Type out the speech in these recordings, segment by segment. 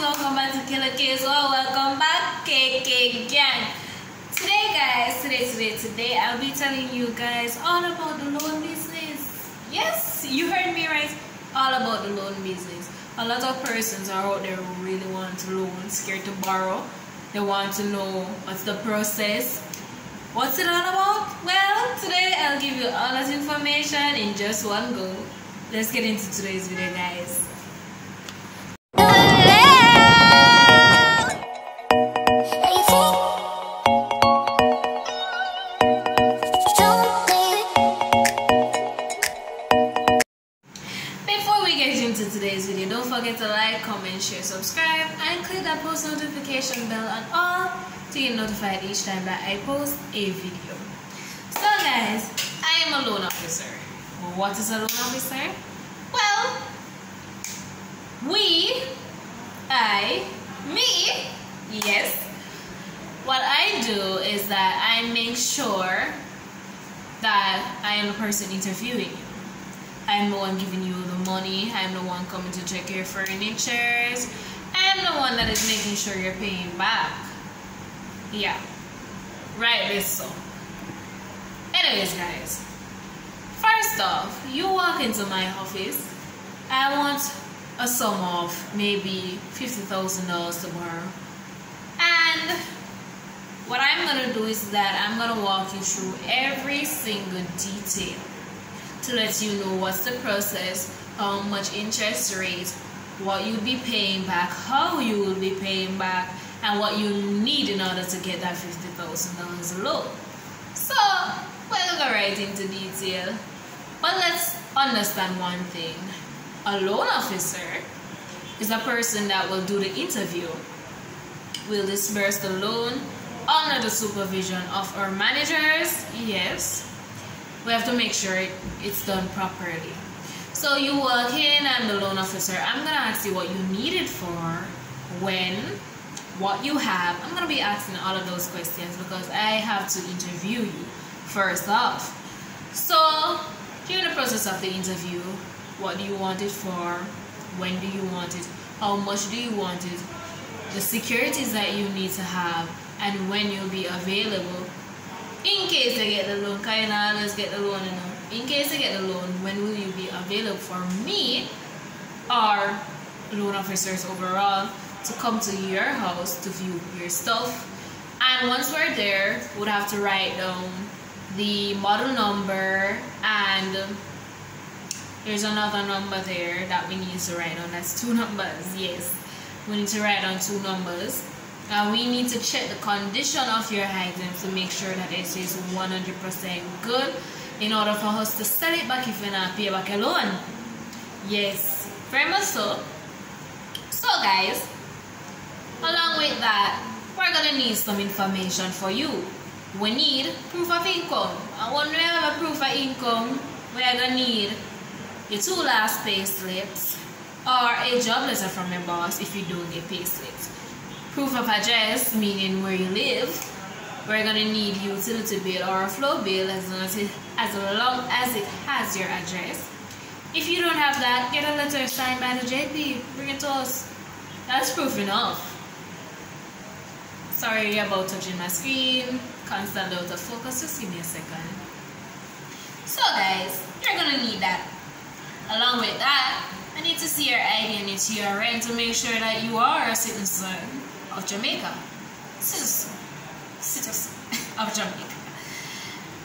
welcome back to Kayla K's. Well, welcome back, KK Gang. Today, I'll be telling you guys all about the loan business. Yes, you heard me right. All about the loan business. A lot of persons are out there who really want to loan, scared to borrow. They want to know what's the process. What's it all about? Well, today I'll give you all that information in just one go. Let's get into today's video, guys. Before we get into today's video, don't forget to like, comment, share, subscribe, and click that post notification bell and all to get notified each time that I post a video. So guys, I am a loan officer. What is a loan officer? Well, me, yes. What I do is that I make sure that I am the person interviewing you. I am the one giving you the money. I am the one coming to check your furnitures. I am the one that is making sure you're paying back. Yeah, rightly so. Anyways, guys, first off, you walk into my office. I want a sum of maybe $50,000 to borrow, and what I'm gonna do is that I'm gonna walk you through every single detail to let you know what's the process, how much interest rate, what you'll be paying back, how you will be paying back, and what you need in order to get that $50,000 loan. So we'll go right into detail. But let's understand one thing. A loan officer is a person that will do the interview, will disburse the loan under the supervision of our managers. Yes, we have to make sure it's done properly. So you walk in, I'm the loan officer. I'm gonna ask you what you need it for, when, what you have. I'm gonna be asking all of those questions because I have to interview you first off. So during the process of the interview, what do you want it for? When do you want it? How much do you want it? The securities that you need to have, and when you'll be available. In case they get the loan, Kayla, let's get the loan. In case they get the loan, when will you be available for me or loan officers overall to come to your house to view your stuff? And once we're there, we'll have to write down the model number, and there's another number there that we need to write down. That's 2 numbers. Yes, we need to write down 2 numbers. And we need to check the condition of your items to make sure that it is 100% good in order for us to sell it back if you're not pay back a loan. Yes, very much so. So guys, along with that, we're gonna need some information for you. We need proof of income. And when we have a proof of income, we're gonna need your 2 last pay slips or a job letter from your boss if you don't get pay slips. Proof of address, meaning where you live. We're gonna need utility bill or a flow bill as long as it has your address. If you don't have that, get a letter signed by the JP. Bring it to us. That's proof enough. Sorry about touching my screen. Constant out of focus. Just give me a second. So guys, you're gonna need that. Along with that, I need to see your ID and your TRN to make sure that you are a citizen of Jamaica. Citizen of Jamaica.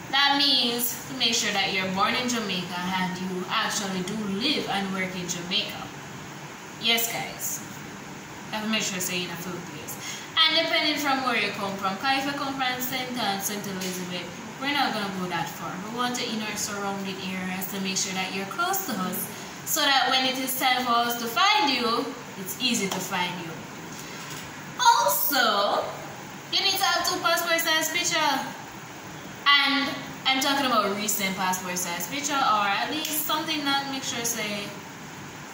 That means to make sure that you're born in Jamaica and you actually do live and work in Jamaica. Yes, guys. You have to make sure you're in a Philippines. And depending from where you come from, if you come from St. Elizabeth, we're not going to go that far. We want to in our surrounding areas to make sure that you're close to us, so that when it is time for us to find you, it's easy to find you. Also, you need to have 2 passport size pictures. And I'm talking about recent passport size picture, or at least something that makes sure say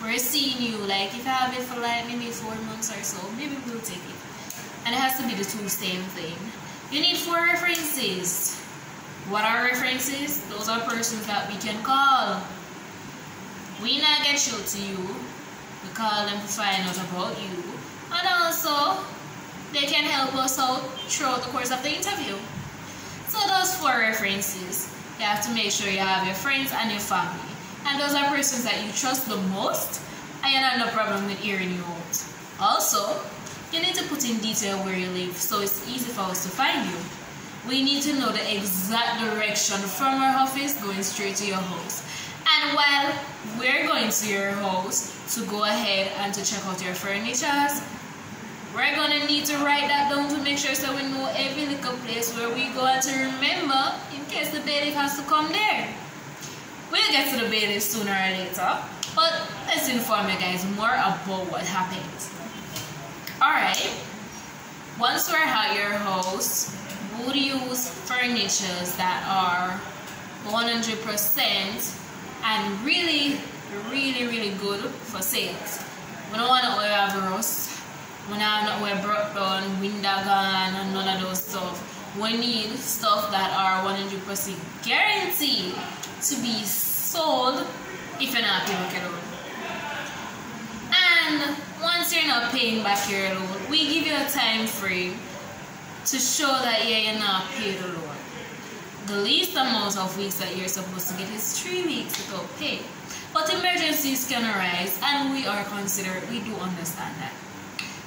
we're seeing you. Like if I have it for like maybe 4 months or so, maybe we'll take it. And it has to be the 2 same thing. You need 4 references. What are references? Those are persons that we can call. We not get through to you. We call them to find out about you. and also they can help us out throughout the course of the interview. So those 4 references, you have to make sure you have your friends and your family, and those are persons that you trust the most and you have no problem with hearing you out. Also, you need to put in detail where you live so it's easy for us to find you. We need to know the exact direction from our office going straight to your house. And while we're going to your house to go ahead and to check out your furnitures, we're gonna need to write that down to make sure so we know every little place where we go and to remember in case the bailiff has to come there. We'll get to the bailiff sooner or later, but let's inform you guys more about what happened. Alright, once we're at your house, we'll use furnitures that are 100% and really good for sales. We don't want to have rust. We don't want to broke down, window gone, and none of those stuff. We need stuff that are 100% guaranteed to be sold if you're not paying back your loan. And once you're not paying back your loan, we give you a time frame to show that you're not paid the loan. The least amount of weeks that you're supposed to get is 3 weeks without pay. But emergencies can arise, and we are considerate. We do understand that.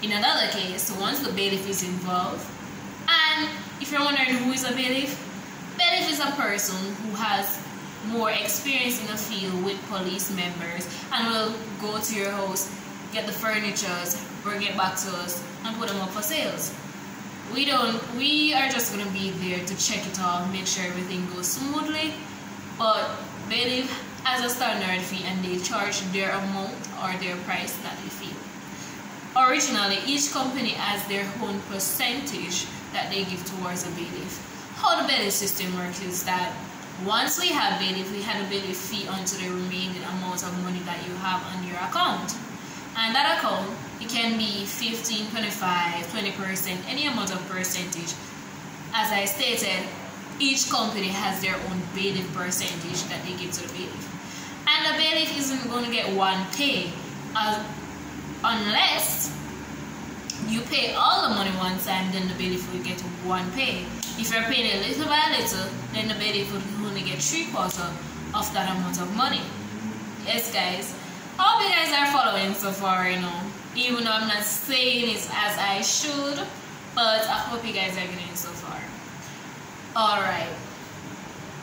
In another case, once the bailiff is involved, and if you're wondering who is a bailiff, bailiff is a person who has more experience in the field with police members and will go to your house, get the furnitures, bring it back to us, and put them up for sales. We are just gonna be there to check it all, make sure everything goes smoothly. But bailiff has a standard fee and they charge their amount or their price that they feel. Originally, each company has their own percentage that they give towards a bailiff. How the bailiff system works is that once we have bailiff, we had a bailiff fee onto the remaining amount of money that you have on your account. And that account, it can be 15, 25, 20%, any amount of percentage. As I stated, each company has their own bailiff percentage that they give to the bailiff. And the bailiff isn't going to get one pay unless you pay all the money one time, then the bailiff will get one pay. If you're paying a little by little, then the bailiff will only get 3/4 of that amount of money. Yes, guys. I hope you guys are following so far, even though I'm not saying it as I should, but I hope you guys are getting it so far. Alright.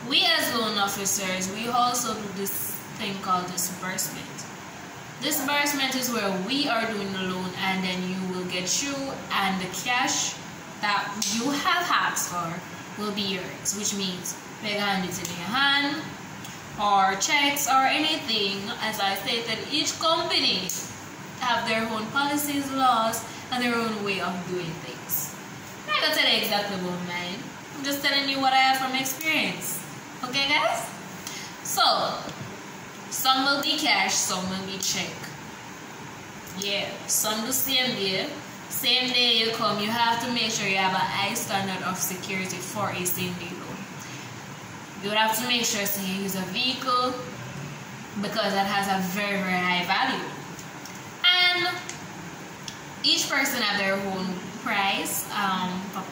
We as loan officers, we also do this thing called disbursement. Disbursement is where we are doing the loan and then you will get you, and the cash that you have asked for will be yours, which means they hand it in your hand or checks or anything. As I stated, each company have their own policies, laws, and their own way of doing things. I'm not gonna tell you exactly about mine. I'm just telling you what I have from experience. Okay, guys? So, some will be cash, some will be check. Yeah, some the same day. Same day you come, you have to make sure you have a high standard of security for a same day loan. You would have to make sure so you use a vehicle because that has a very high value. And each person have their own price for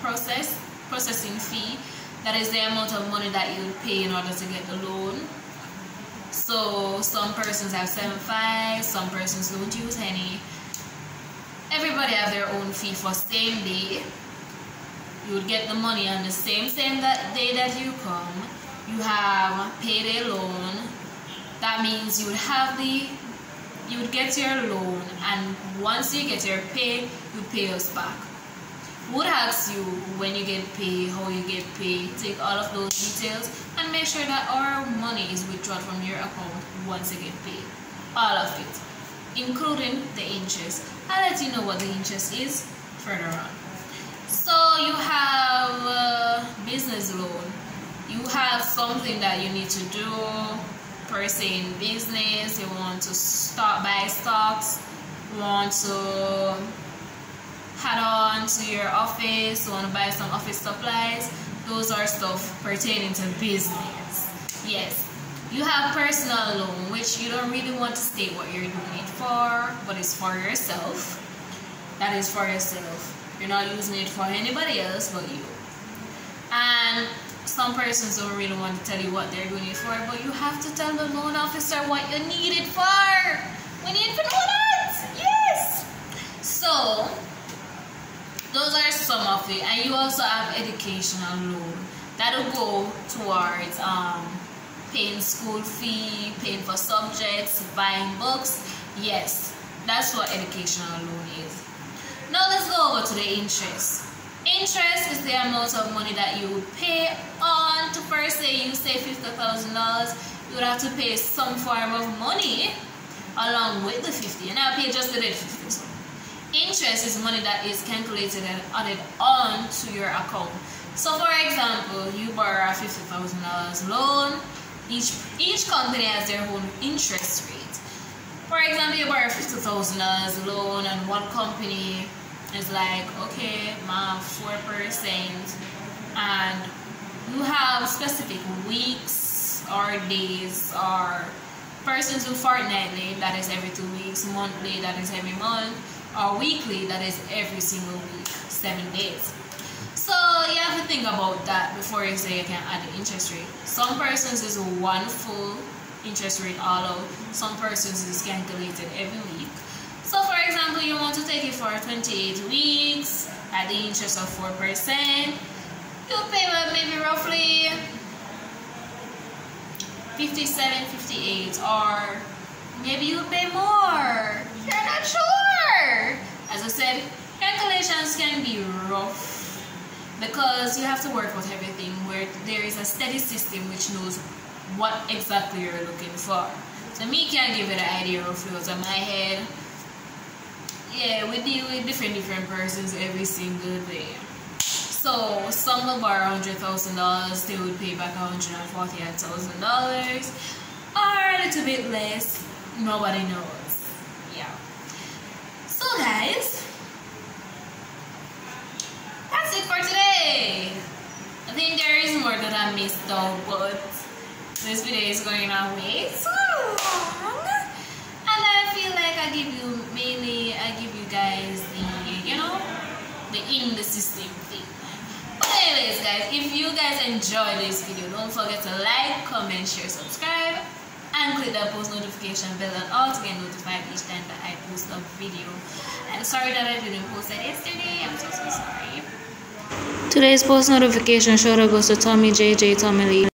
processing fee. That is the amount of money that you pay in order to get the loan. So some persons have 7.5, some persons don't use any. Everybody have their own fee for same day. You would get the money on the same day that you come. You have payday loan. That means you would get your loan, and once you get your pay, you pay us back. Would ask you when you get paid, how you get paid, take all of those details and make sure that our money is withdrawn from your account once you get paid. All of it, including the interest. I'll let you know what the interest is further on. So you have business loan. You have something that you need to do per se in business. You want to buy stocks, you want to add on to your office, you want to buy some office supplies. Those are stuff pertaining to business. Yes. You have personal loan, which you don't really want to state what you're doing it for, but it's for yourself. that is for yourself. You're not using it for anybody else but you. And some persons don't really want to tell you what they're doing it for, but you have to tell the loan officer what you need it for. We need to know that. Yes. So those are some of it. And you also have educational loan that'll go towards paying school fee, paying for subjects, buying books. Yes, that's what educational loan is. Now let's go over to the interest. Interest is the amount of money that you would pay on to, per se, you say $50,000, you would have to pay some form of money along with the 50, and I'll pay just the 50. So interest is money that is calculated and added on to your account. So for example, you borrow a $50,000 loan. Each company has their own interest rate. For example, you borrow $50,000 loan, and one company is like, okay, ma'am, 4%, and you have specific weeks or days, or persons who fortnightly, that is every 2 weeks, monthly, that is every month, or weekly, that is every single week, 7 days. So you have to think about that before you say you can add the interest rate. Some persons is one full interest rate all out. Some persons is calculated every week. So for example, you want to take it for 28 weeks at the interest of 4%. You'll pay maybe roughly 57, 58, or maybe you'll pay more. You're not sure. As I said, calculations can be rough because you have to work with everything where there is a steady system which knows what exactly you're looking for. So me can't give it an idea roughly out of my head. Yeah, we deal with different persons every single day. So some will borrow $100,000, they would pay back $148,000, or a little bit less. Nobody knows. Yeah. So guys, that's it for today. I think there is more that I missed out, but this video is going on way too long. And I feel like I give you guys the in the system thing. But anyways guys, if you guys enjoy this video, don't forget to like, comment, share, subscribe, and click that post notification bell and all to get notified each time that I post a video. I'm sorry that I didn't post it yesterday. I'm so sorry. Today's post notification shout out goes to Tommy JJ, Tommy Lee.